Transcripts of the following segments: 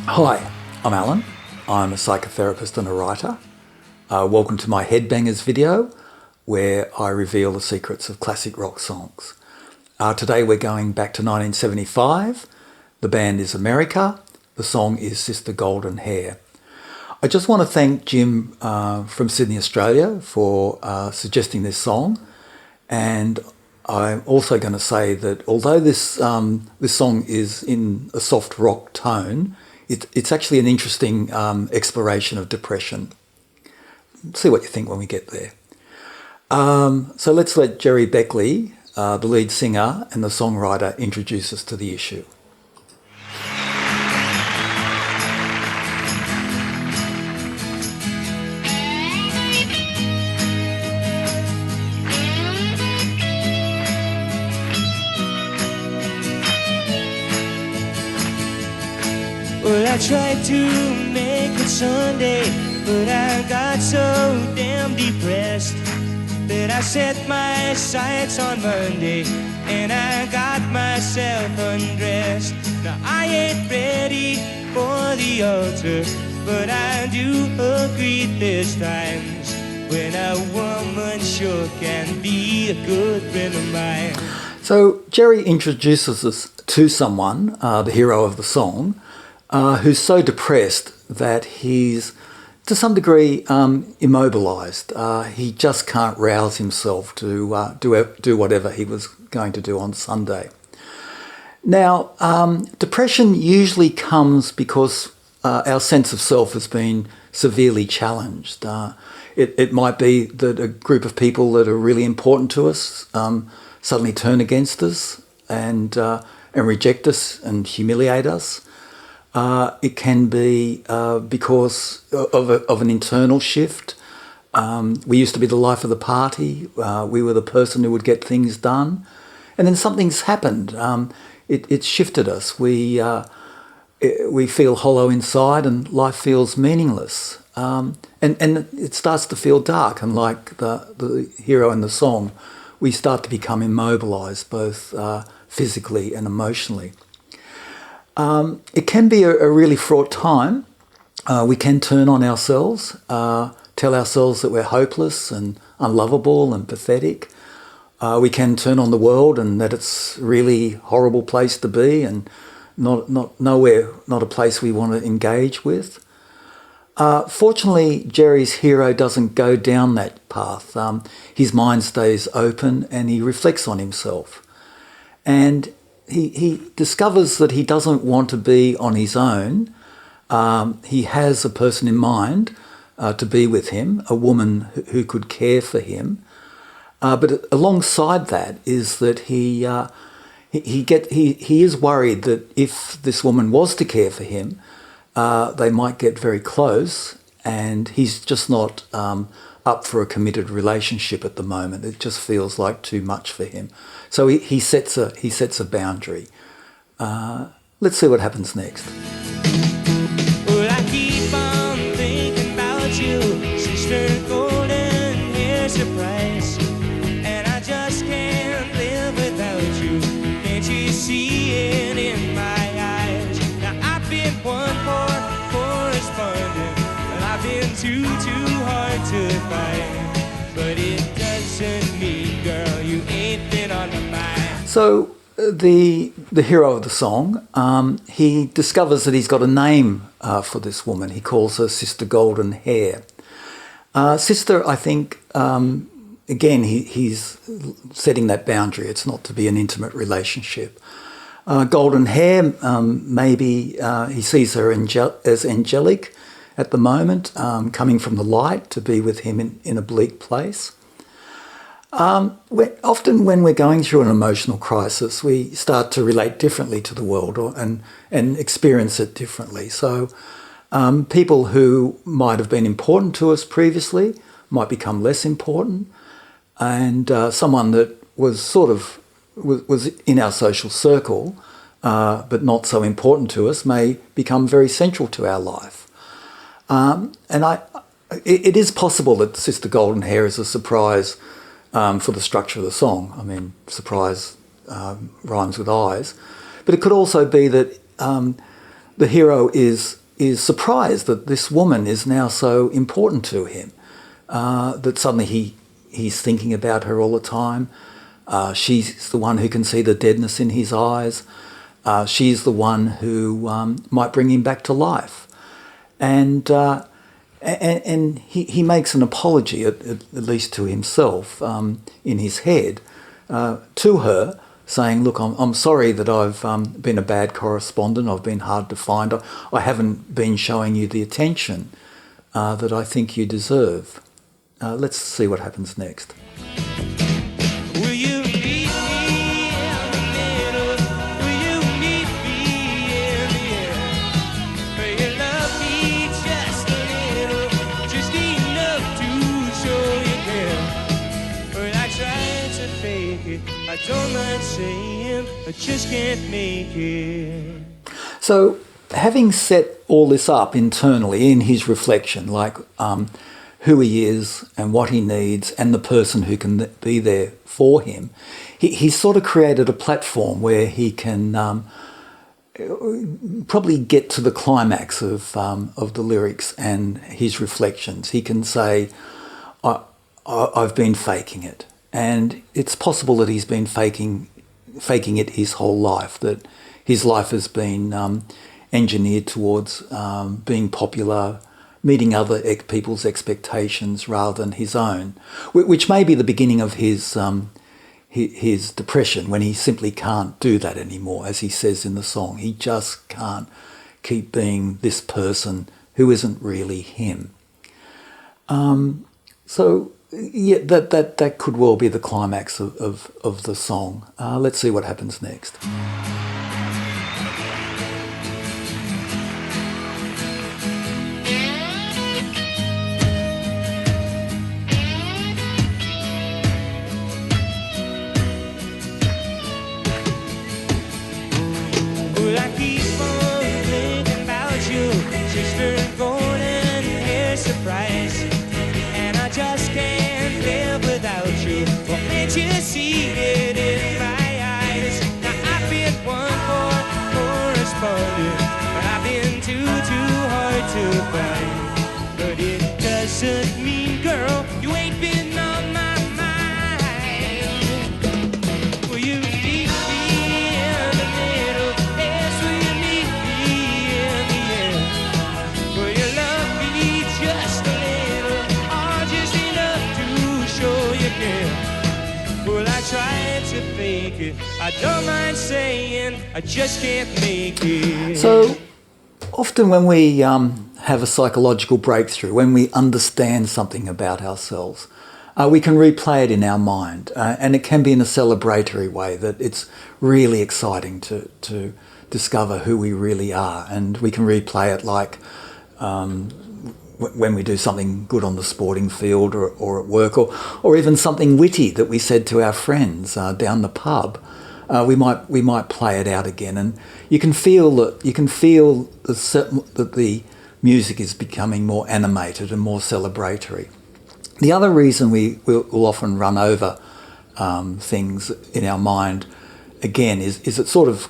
Hi, I'm Allan. I'm a psychotherapist and a writer. Welcome to my Headbangers video, where I reveal the secrets of classic rock songs. Today we're going back to 1975. The band is America. The song is Sister Golden Hair. I just want to thank Jim from Sydney, Australia for suggesting this song. And I'm also going to say that although this song is in a soft rock tone, it's actually an interesting exploration of depression. See what you think when we get there. So let's let Gerry Beckley, the lead singer and the songwriter, introduce us to the issue. Well, I tried to make it Sunday, but I got so damn depressed that I set my sights on Monday and I got myself undressed. Now I ain't ready for the altar, but I do agree there's times when a woman sure can be a good friend of mine. So Gerry introduces us to someone, the hero of the song, who's so depressed that he's, to some degree, immobilised. He just can't rouse himself to do whatever he was going to do on Sunday. Now, depression usually comes because our sense of self has been severely challenged. It might be that a group of people that are really important to us suddenly turn against us and reject us and humiliate us. It can be because of an internal shift. We used to be the life of the party. We were the person who would get things done. And then something's happened. It's shifted us. We feel hollow inside and life feels meaningless. And it starts to feel dark. And like the hero in the song, we start to become immobilised, both physically and emotionally. It can be a really fraught time. We can turn on ourselves, tell ourselves that we're hopeless and unlovable and pathetic. We can turn on the world and that it's a really horrible place to be and not a place we want to engage with. Fortunately, Gerry's hero doesn't go down that path. His mind stays open and he reflects on himself. And he discovers that he doesn't want to be on his own. He has a person in mind to be with him, a woman who could care for him. But alongside that is that he is worried that if this woman was to care for him, they might get very close, and he's just not up for a committed relationship at the moment. It just feels like too much for him. So he sets a boundary. Let's see what happens next. Well, I keep on thinking about you, Sister Golden Hair Surprise, and I just can't live without you. Can't you see it in my eyes? Now I've been one for correspondent, and I've been too hard to find, but it doesn't mean, girl, you ain't been on my mind. So the hero of the song, he discovers that he's got a name for this woman. He calls her Sister Golden Hair. Sister, I think, again, he's setting that boundary. It's not to be an intimate relationship. Golden hair, maybe he sees her as angelic at the moment, coming from the light to be with him in a bleak place. Often when we're going through an emotional crisis, we start to relate differently to the world and experience it differently. So people who might have been important to us previously might become less important, and someone that was was in our social circle but not so important to us may become very central to our life. It is possible that Sister Golden Hair is a surprise for the structure of the song. I mean, surprise rhymes with eyes. But it could also be that the hero is surprised that this woman is now so important to him, that suddenly he's thinking about her all the time. She's the one who can see the deadness in his eyes. She's the one who might bring him back to life. And he makes an apology, at least to himself, in his head, to her, saying, look, I'm sorry that I've been a bad correspondent. I've been hard to find. I haven't been showing you the attention that I think you deserve. Let's see what happens next. Will you meet me in the middle? Will you meet me in the air? Will you love me just a little, just enough to show you care? Well, I tried to fake it, I don't mind saying, I just can't make it. So, having set all this up internally in his reflection, like who he is and what he needs and the person who can be there for him, he's sort of created a platform where he can probably get to the climax of the lyrics and his reflections. He can say, I've been faking it. And it's possible that he's been faking it his whole life, that his life has been engineered towards being popular, meeting other people's expectations rather than his own, which may be the beginning of his depression, when he simply can't do that anymore. As he says in the song, he just can't keep being this person who isn't really him. So yeah, that could well be the climax of the song. Let's see what happens next. But it doesn't mean, girl, you ain't been on my mind. Will you meet me in the middle? Yes, will you meet me in the air? Will you love me just a little, or just enough to show you care? Well, I tried to fake it, I don't mind saying, I just can't make it. So often when we have a psychological breakthrough, when we understand something about ourselves, we can replay it in our mind, and it can be in a celebratory way, that it's really exciting to discover who we really are, and we can replay it like when we do something good on the sporting field or at work, or even something witty that we said to our friends down the pub. We might play it out again, and you can feel that the music is becoming more animated and more celebratory. The other reason we'll often run over things in our mind again is it sort of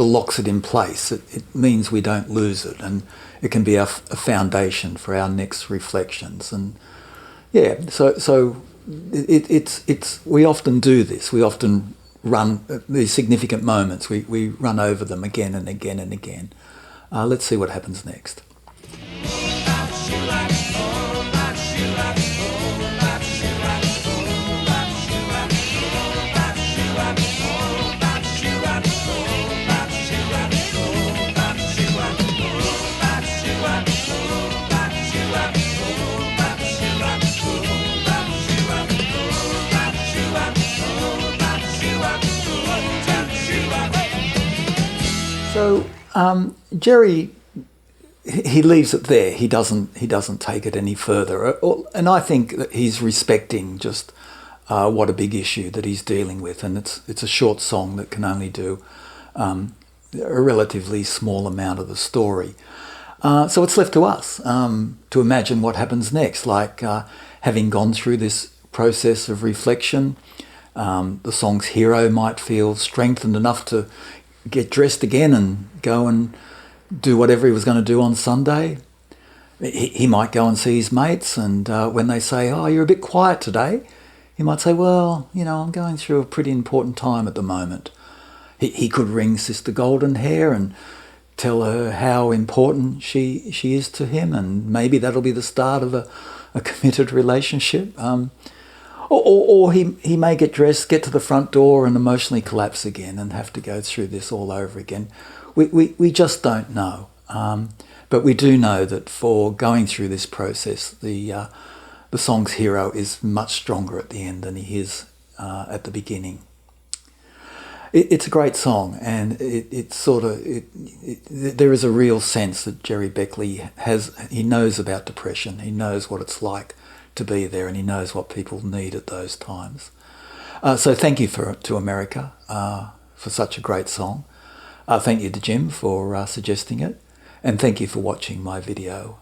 locks it in place. It means we don't lose it, and it can be a foundation for our next reflections. And yeah, so it's we often do this. We often run these significant moments. We run over them again and again and again. Let's see what happens next. So Gerry, he leaves it there. He doesn't take it any further, and I think that he's respecting just what a big issue that he's dealing with, and it's a short song that can only do a relatively small amount of the story. So it's left to us to imagine what happens next. Like having gone through this process of reflection, the song's hero might feel strengthened enough to get dressed again and go and do whatever he was going to do on Sunday. He might go and see his mates, and when they say, "Oh, you're a bit quiet today," he might say, "Well, I'm going through a pretty important time at the moment." He could ring Sister Golden Hair and tell her how important she is to him, and maybe that'll be the start of a committed relationship. Or he may get dressed, get to the front door and emotionally collapse again and have to go through this all over again. We just don't know. But we do know that for going through this process, the song's hero is much stronger at the end than he is at the beginning. It's a great song, and there is a real sense that Gerry Beckley he knows about depression. He knows what it's like to be there, and he knows what people need at those times. So thank you to America for such a great song. Thank you to Jim for suggesting it, and thank you for watching my video.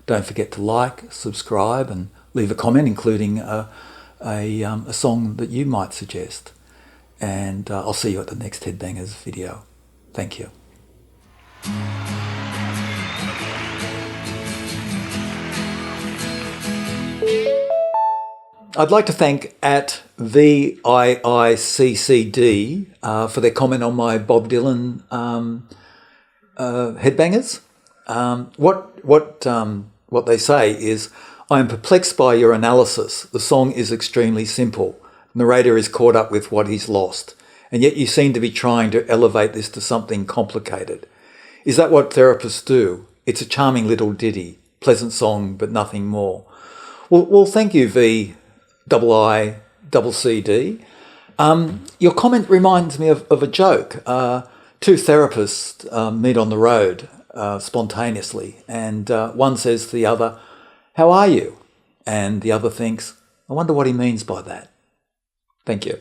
Don't forget to like, subscribe, and leave a comment, including a song that you might suggest. And I'll see you at the next Headbangers video. Thank you. I'd like to thank @VIICCD for their comment on my Bob Dylan Headbangers. What they say is, "I am perplexed by your analysis. The song is extremely simple. Narrator is caught up with what he's lost, and yet you seem to be trying to elevate this to something complicated. Is that what therapists do? It's a charming little ditty, pleasant song, but nothing more." Well, thank you, VIICCD. Your comment reminds me of a joke. Two therapists meet on the road spontaneously, and one says to the other, "How are you?" And the other thinks, "I wonder what he means by that." Thank you.